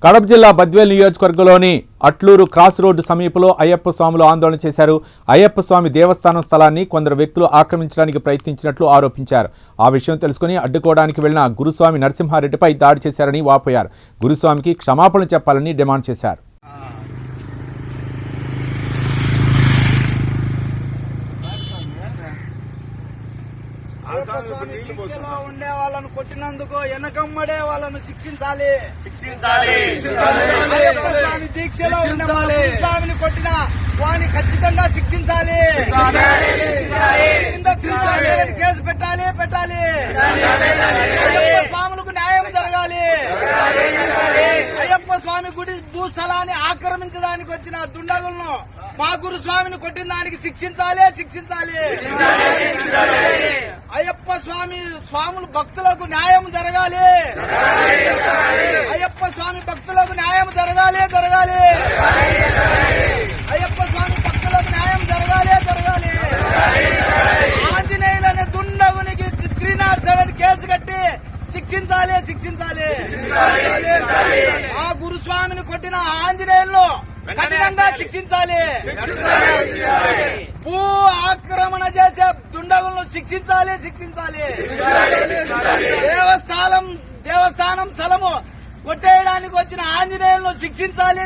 కడప జిల్లా బద్వేల్ నియోజకవర్గంలోని Atluru cross road సమీపంలో అయ్యప్ప స్వాములు ఆందోళన చేశారు. అయ్యప్ప స్వామి దేవస్థానం స్థలాన్ని కొందరు వ్యక్తులు ఆక్రమించడానికి ప్రయత్నించినట్లు ఆరోపించారు. ఆ విషయం తెలుసుకుని అడ్డుకోవడానికి వెళ్లిన గురుస్వామి నరసింహారెడ్డిపై దాడి చేశారని వాపోయారు. గురుస్వామికి క్షమాపణలు చెప్పాలని డిమాండ్ చేశారు. ఉండే వాళ్ళను కొట్టినందుకు వెనకమ్మడే వాళ్ళను శిక్షించాలి. స్వామి దీక్షలో ఉండే స్వామిని కొట్టిన వాడిని ఖచ్చితంగా శిక్షించాలి. కేసు పెట్టాలి. అయ్యప్ప స్వాములకు న్యాయం జరగాలి. అయ్యప్ప స్వామి గుడి భూస్థలాన్ని ఆక్రమించడానికి వచ్చిన దుండగులను మా గురు స్వామిని కొట్టిన దానికి శిక్షించాలి. అయ్యప్ప స్వాములు భక్తులకు న్యాయం జరగాలి. అయ్యప్ప స్వామి భక్తులకు న్యాయం జరగాలి. అయ్యప్ప స్వామి భక్తులకు న్యాయం జరగాలి. ఆంజనేయులనే దుండగునికి 307 కేసు కట్టి శిక్షించాలి. ఆ గురుస్వామిని కొట్టిన ఆంజనేయులను కఠినంగా శిక్షించాలి. భూ ఆక్రమణ చేసే దుండగులను శిక్షించాలి. దేవస్థానం స్థలము కొట్టేయడానికి వచ్చిన ఆంజనేయులను శిక్షించాలి.